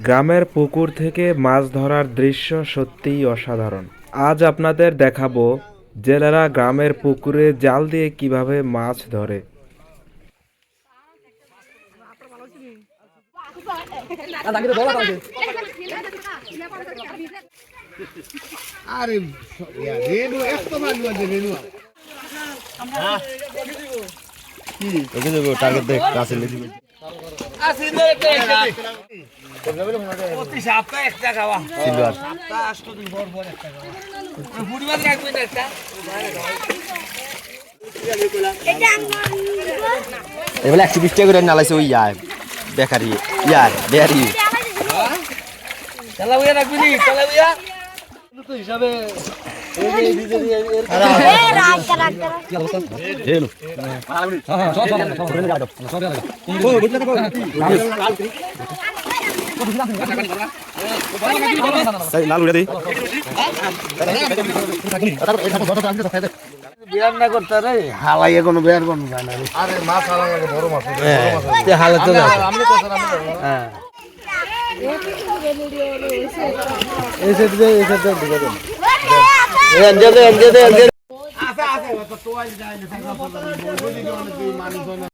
গ্রামের পুকুর থেকে মাছ ধরার দৃশ্য সত্যিই অসাধারণ। আজ আপনাদের দেখাবো জেলেরা গ্রামের পুকুরে জাল দিয়ে কিভাবে মাছ ধরে। আরে রেনু এত মালু আছে রেনু কি ওকে দেব টার্গেট দেখ কাছে লেদি আসিন একটা অতি সাপটা একটা খাওয়া সিলভার সাপটা আষ্ট দিন ভর ভর একটা খাওয়া বুড়ি মাছ রাখবে না একটা এবেলা 120 টাকা করে নালাইছে ওই ইয়ার বেকারি ইয়ার বেয়ারি চালা উইয়া রাখবি নি চালা উইয়া তো হিসাবে এই যে এর রাখ হেলো লাল উড়ে দেই বিয়ার না করতে রে হালাই কোনো বিয়ার কোন যায় না আরে মাছ হালা লাগে বড় মাছ তে হালা তো আমি কথা হ্যাঁ এসে দিবে ঢুকে দেন এ দে আসা আসা তো তোয়াই যায় না